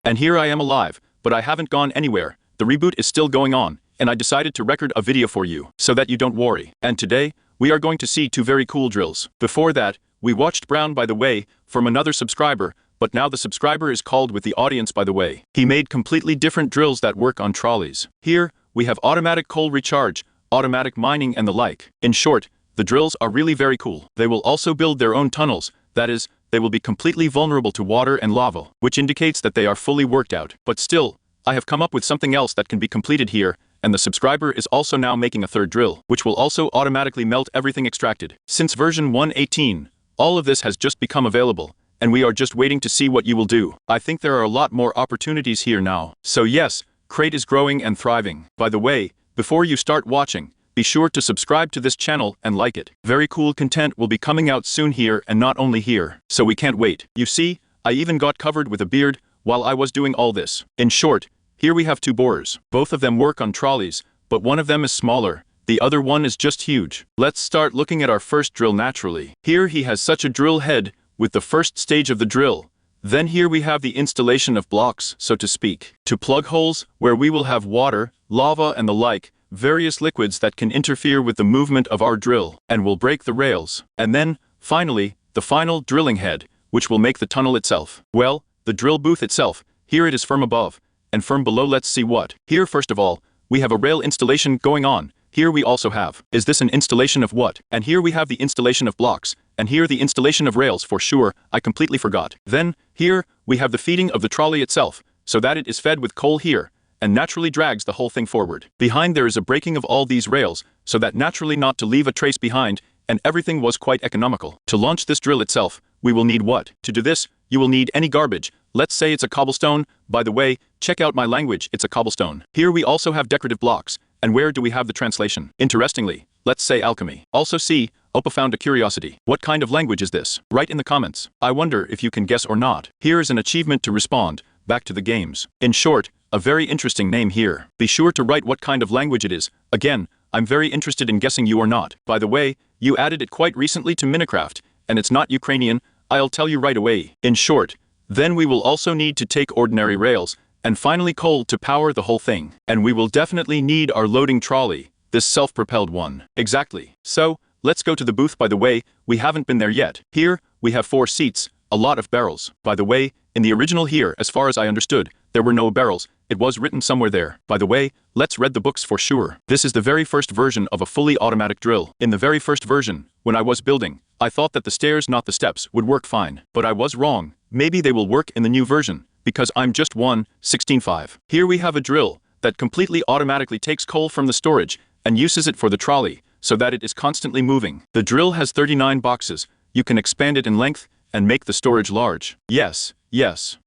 And here I am alive, but I haven't gone anywhere. The reboot is still going on, and I decided to record a video for you, so that you don't worry. And today, we are going to see two very cool drills. Before that, we watched Brown, by the way, from another subscriber, but now the subscriber is called with the audience, by the way. He made completely different drills that work on trolleys. Here, we have automatic coal recharge, automatic mining and the like. In short, the drills are really very cool. They will also build their own tunnels, that is, they will be completely vulnerable to water and lava, which indicates that they are fully worked out. But still, I have come up with something else that can be completed here, and the subscriber is also now making a third drill, which will also automatically melt everything extracted. Since version 1.18, all of this has just become available, and we are just waiting to see what you will do. I think there are a lot more opportunities here now. So yes, Crate is growing and thriving. By the way, before you start watching, be sure to subscribe to this channel and like it. Very cool content will be coming out soon here, and not only here. So we can't wait. You see, I even got covered with a beard while I was doing all this. In short, here we have two borers. Both of them work on trolleys, but one of them is smaller. The other one is just huge. Let's start looking at our first drill naturally. Here he has such a drill head with the first stage of the drill. Then here we have the installation of blocks, so to speak, to plug holes where we will have water, lava and the like, various liquids that can interfere with the movement of our drill and will break the rails. And then, finally, the final drilling head, which will make the tunnel itself. Well, the drill booth itself, here it is from above, and from below let's see what. Here first of all, we have a rail installation going on. Here we also have, is this an installation of what? And here we have the installation of blocks, and here the installation of rails for sure, I completely forgot. Then, here, we have the feeding of the trolley itself, so that it is fed with coal here, and naturally drags the whole thing forward. Behind there is a breaking of all these rails, so that naturally not to leave a trace behind, and everything was quite economical. To launch this drill itself, we will need what? To do this, you will need any garbage. Let's say it's a cobblestone. By the way, check out my language, it's a cobblestone. Here we also have decorative blocks. And where do we have the translation? Interestingly, let's say alchemy. Also see, Opa found a curiosity. What kind of language is this? Write in the comments. I wonder if you can guess or not. Here is an achievement to respond, back to the games. In short, a very interesting name here. Be sure to write what kind of language it is. Again, I'm very interested in guessing you or not. By the way, you added it quite recently to Minecraft, and it's not Ukrainian, I'll tell you right away. In short, then we will also need to take ordinary rails, and finally coal to power the whole thing. And we will definitely need our loading trolley, this self-propelled one. Exactly. So, let's go to the booth. By the way, we haven't been there yet. Here, we have 4 seats, a lot of barrels. By the way, in the original here, as far as I understood, there were no barrels. It was written somewhere there. By the way, let's read the books for sure. This is the very first version of a fully automatic drill. In the very first version, when I was building, I thought that the stairs, not the steps, would work fine. But I was wrong. Maybe they will work in the new version, because I'm just 1.16.5. Here we have a drill that completely automatically takes coal from the storage and uses it for the trolley, so that it is constantly moving. The drill has 39 boxes. You can expand it in length and make the storage large. Yes.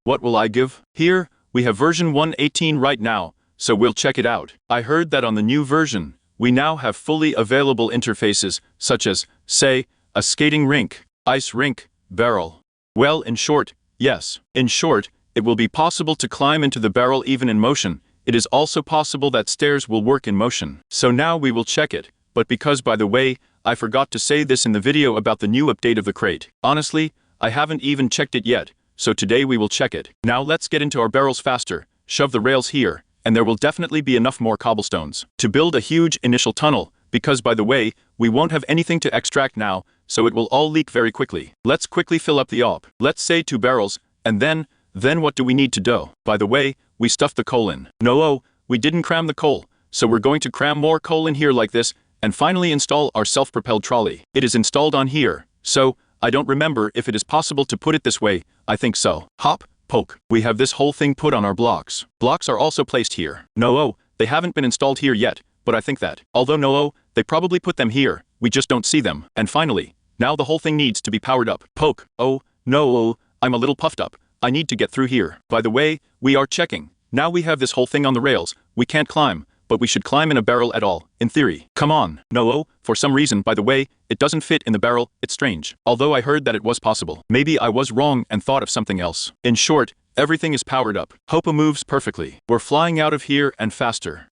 What will I give? Here, we have version 1.18 right now, so we'll check it out. I heard that on the new version, we now have fully available interfaces, such as, say, a skating rink, ice rink, barrel. Well, in short, yes. In short, it will be possible to climb into the barrel even in motion. It is also possible that stairs will work in motion. So now we will check it. But because, by the way, I forgot to say this in the video about the new update of the crate. Honestly, I haven't even checked it yet, so today we will check it. Now let's get into our barrels faster, shove the rails here, and there will definitely be enough more cobblestones to build a huge initial tunnel, because by the way, we won't have anything to extract now, so it will all leak very quickly. Let's quickly fill up the op. Let's say 2 barrels, and then what do we need to do? By the way, we stuffed the coal in. No, we didn't cram the coal, so we're going to cram more coal in here like this, and finally install our self-propelled trolley. It is installed on here, so I don't remember if it is possible to put it this way. I think so. Hop, poke. We have this whole thing put on our blocks. Blocks are also placed here. No, they haven't been installed here yet, but I think that. Although no, they probably put them here, we just don't see them. And finally, now the whole thing needs to be powered up. Poke. Oh, no, I'm a little puffed up. I need to get through here. By the way, we are checking. Now we have this whole thing on the rails. We can't climb, but we should climb in a barrel at all, in theory. Come on. No, for some reason, by the way, it doesn't fit in the barrel. It's strange. Although I heard that it was possible. Maybe I was wrong and thought of something else. In short, everything is powered up. Hopa moves perfectly. We're flying out of here and faster.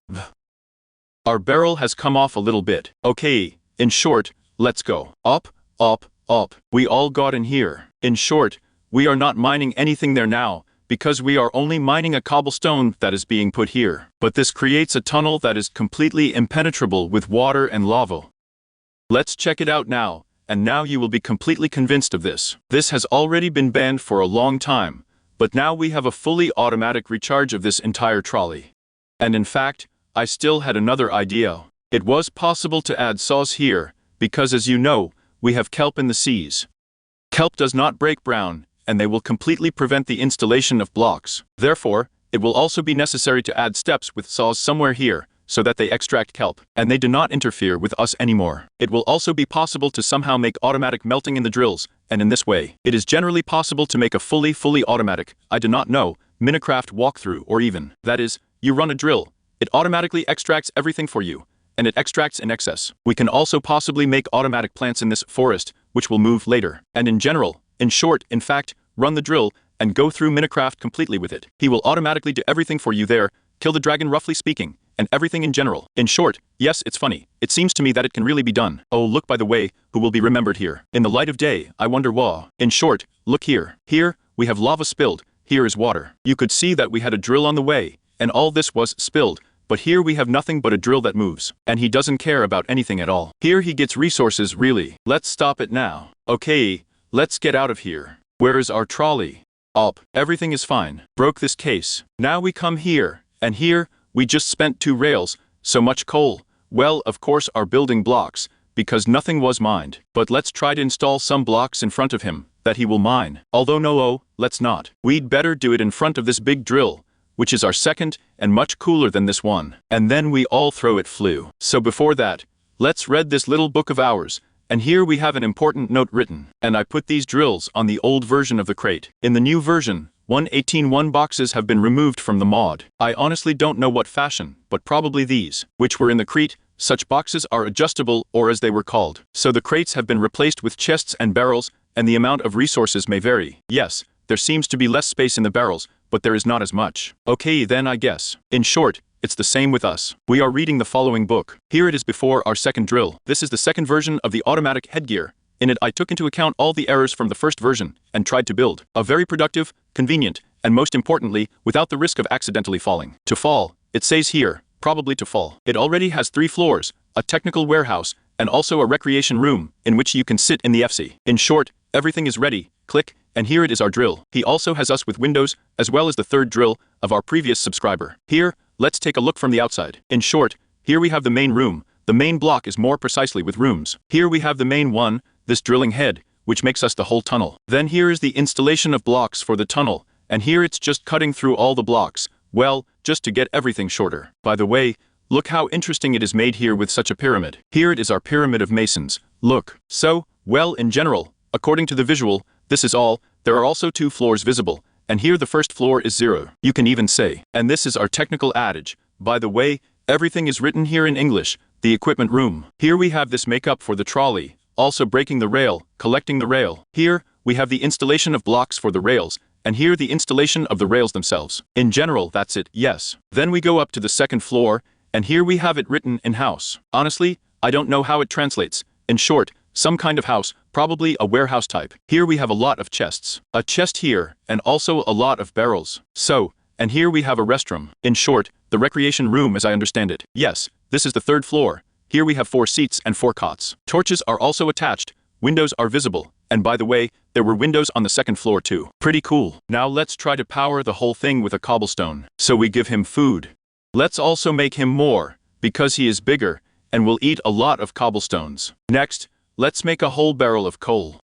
Our barrel has come off a little bit. Okay, in short, let's go. Up. We all got in here. In short, we are not mining anything there now, because we are only mining a cobblestone that is being put here. But this creates a tunnel that is completely impenetrable with water and lava. Let's check it out now, and now you will be completely convinced of this. This has already been banned for a long time, but now we have a fully automatic recharge of this entire trolley. And in fact, I still had another idea. It was possible to add saws here, because as you know, we have kelp in the seas. Kelp does not break brown, and they will completely prevent the installation of blocks. Therefore, it will also be necessary to add steps with saws somewhere here, so that they extract kelp, and they do not interfere with us anymore. It will also be possible to somehow make automatic melting in the drills, and in this way, it is generally possible to make a fully automatic, I do not know, Minecraft walkthrough, or even, that is, you run a drill, it automatically extracts everything for you, and it extracts in excess. We can also possibly make automatic plants in this forest, which will move later. And in general, in short, in fact, run the drill, and go through Minecraft completely with it. He will automatically do everything for you there, kill the dragon roughly speaking, and everything in general. In short, yes, it's funny. It seems to me that it can really be done. Oh, look, by the way, who will be remembered here? In the light of day, I wonder why. In short, look here. Here, we have lava spilled. Here is water. You could see that we had a drill on the way, and all this was spilled. But here we have nothing but a drill that moves, and he doesn't care about anything at all. Here he gets resources really. Let's stop it now. Okay, let's get out of here. Where is our trolley? Up. Everything is fine. Broke this case. Now we come here, and here, we just spent 2 rails, so much coal. Well, of course our building blocks, because nothing was mined. But let's try to install some blocks in front of him, that he will mine. Although no, let's not. We'd better do it in front of this big drill, which is our second, and much cooler than this one. And then we all throw it flew. So before that, let's read this little book of ours, and here we have an important note written. And I put these drills on the old version of the crate. In the new version, 1.18.1 boxes have been removed from the mod. I honestly don't know what fashion, but probably these, which were in the crate. Such boxes are adjustable, or as they were called. So the crates have been replaced with chests and barrels, and the amount of resources may vary. Yes, there seems to be less space in the barrels, but there is not as much. Okay then, I guess. In short, it's the same with us. We are reading the following book. Here it is before our second drill. This is the second version of the automatic headgear. In it I took into account all the errors from the first version, and tried to build a very productive, convenient, and most importantly, without the risk of accidentally falling. To fall, it says here, probably to fall. It already has 3 floors, a technical warehouse, and also a recreation room, in which you can sit in the FC. In short, everything is ready, click, and here it is our drill. He also has us with windows, as well as the third drill of our previous subscriber. Here, let's take a look from the outside. In short, here we have the main room. The main block is more precisely with rooms. Here we have the main one, this drilling head, which makes us the whole tunnel. Then here is the installation of blocks for the tunnel, and here it's just cutting through all the blocks, well, just to get everything shorter. By the way, look how interesting it is made here with such a pyramid. Here it is our pyramid of masons. Look. So, well, in general, according to the visual, this is all. There are also 2 floors visible, and here the first floor is 0. You can even say. And this is our technical adage. By the way, everything is written here in English. The equipment room. Here we have this makeup for the trolley, also breaking the rail, collecting the rail. Here, we have the installation of blocks for the rails, and here the installation of the rails themselves. In general, that's it, yes. Then we go up to the second floor, and here we have it written in house. Honestly, I don't know how it translates. In short, some kind of house, probably a warehouse type. Here we have a lot of chests. A chest here, and also a lot of barrels. So, and here we have a restroom. In short, the recreation room as I understand it. Yes, this is the 3rd floor. Here we have 4 seats and 4 cots. Torches are also attached. Windows are visible. And by the way, there were windows on the 2nd floor too. Pretty cool. Now let's try to power the whole thing with a cobblestone. So we give him food. Let's also make him more, because he is bigger, and will eat a lot of cobblestones. Next, let's make a whole barrel of coal.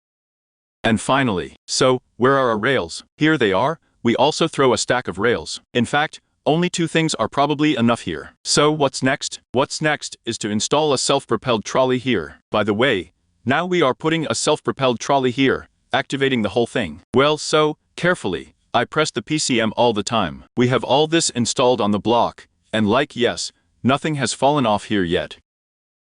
And finally, so, where are our rails? Here they are. We also throw a stack of rails. In fact, only 2 things are probably enough here. So what's next? What's next is to install a self-propelled trolley here. By the way, now we are putting a self-propelled trolley here, activating the whole thing. Well, so, carefully, I press the PCM all the time. We have all this installed on the block, and yes, nothing has fallen off here yet.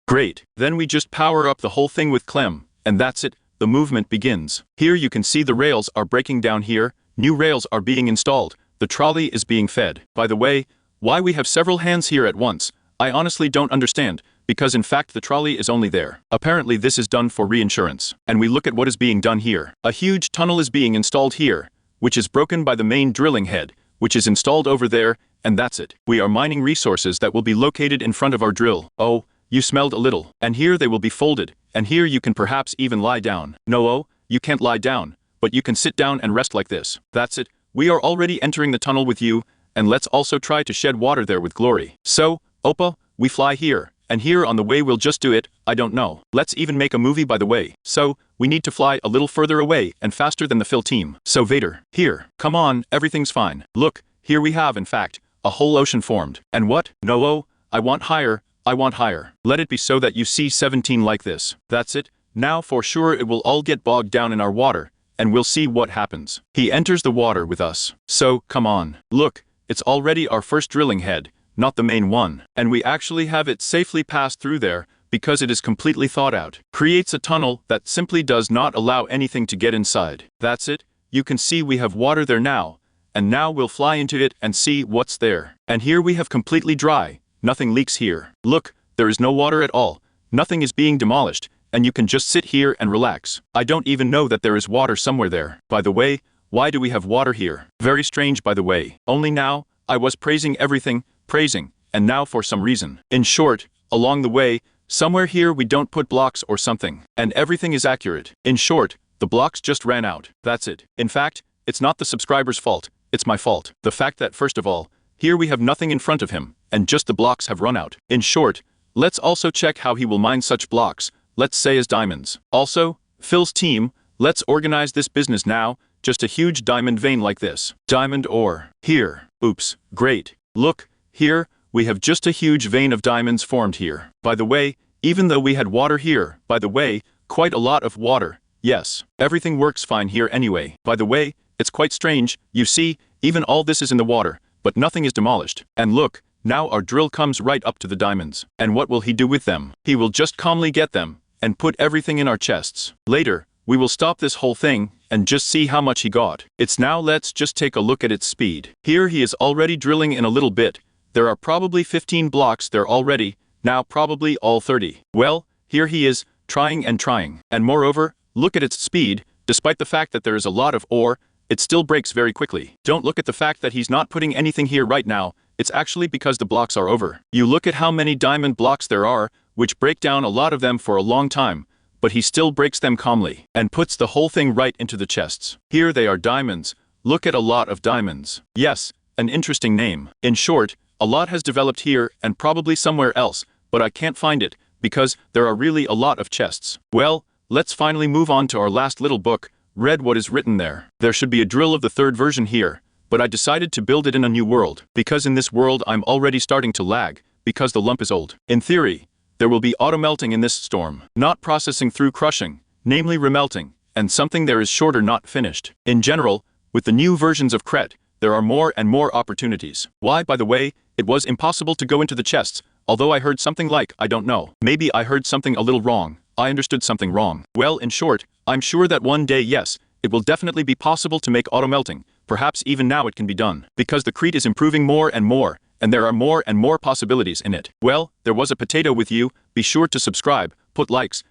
Great. Then we just power up the whole thing with Clem, and that's it, the movement begins. Here you can see the rails are breaking down here, new rails are being installed, the trolley is being fed. By the way, why we have several hands here at once, I honestly don't understand, because in fact the trolley is only there. Apparently this is done for reinsurance. And we look at what is being done here. A huge tunnel is being installed here, which is broken by the main drilling head, which is installed over there, and that's it. We are mining resources that will be located in front of our drill. Oh, you smelled a little. And here they will be folded, and here you can perhaps even lie down. No, oh, you can't lie down, but you can sit down and rest like this. That's it. We are already entering the tunnel with you, and let's also try to shed water there with glory. So, Oppa, we fly here, and here on the way we'll just do it, I don't know. Let's even make a movie by the way. So, we need to fly a little further away and faster than the Phil team. So Vader, here, come on, everything's fine. Look, here we have in fact, a whole ocean formed. And what? No, oh, I want higher, I want higher. Let it be so that you see 17 like this. That's it. Now for sure it will all get bogged down in our water, and we'll see what happens. He enters the water with us. So, come on. Look, it's already our first drilling head, not the main one. And we actually have it safely passed through there, because it is completely thought out. Creates a tunnel that simply does not allow anything to get inside. That's it. You can see we have water there now, and now we'll fly into it and see what's there. And here we have completely dry. Nothing leaks here. Look, there is no water at all. Nothing is being demolished, and you can just sit here and relax. I don't even know that there is water somewhere there. By the way, why do we have water here? Very strange by the way. Only now, I was praising everything, praising, and now for some reason. In short, along the way, somewhere here we don't put blocks or something, and everything is accurate. In short, the blocks just ran out. That's it. In fact, it's not the subscriber's fault, it's my fault. The fact that first of all, here we have nothing in front of him, and just the blocks have run out. In short, let's also check how he will mine such blocks, let's say as diamonds. Also, Phil's team, let's organize this business now, just a huge diamond vein like this. Diamond ore. Here. Oops, great. Look, here, we have just a huge vein of diamonds formed here. By the way, even though we had water here, by the way, quite a lot of water, yes, everything works fine here anyway. By the way, it's quite strange, you see, even all this is in the water, but nothing is demolished. And look, now our drill comes right up to the diamonds. And what will he do with them? He will just calmly get them, and put everything in our chests. Later, we will stop this whole thing, and just see how much he got. It's now let's just take a look at its speed. Here he is already drilling in a little bit. There are probably 15 blocks there already, now probably all 30. Well, here he is, trying and trying. And moreover, look at its speed, despite the fact that there is a lot of ore, it still breaks very quickly. Don't look at the fact that he's not putting anything here right now, it's actually because the blocks are over. You look at how many diamond blocks there are, which break down a lot of them for a long time, but he still breaks them calmly, and puts the whole thing right into the chests. Here they are diamonds. Look at a lot of diamonds. Yes, an interesting name. In short, a lot has developed here and probably somewhere else, but I can't find it, because there are really a lot of chests. Well, let's finally move on to our last little book, read what is written there. There should be a drill of the third version here, but I decided to build it in a new world, because in this world I'm already starting to lag, because the lump is old. In theory, there will be auto-melting in this storm, not processing through crushing, namely remelting, and something there is shorter not finished. In general, with the new versions of Cret, there are more and more opportunities. Why, by the way, it was impossible to go into the chests, although I heard something like, I don't know. Maybe I heard something a little wrong, I understood something wrong. Well, in short, I'm sure that one day yes, it will definitely be possible to make auto-melting, perhaps even now it can be done, because the Crete is improving more, and there are more and more possibilities in it. Well, there was a potato with you, be sure to subscribe, put likes,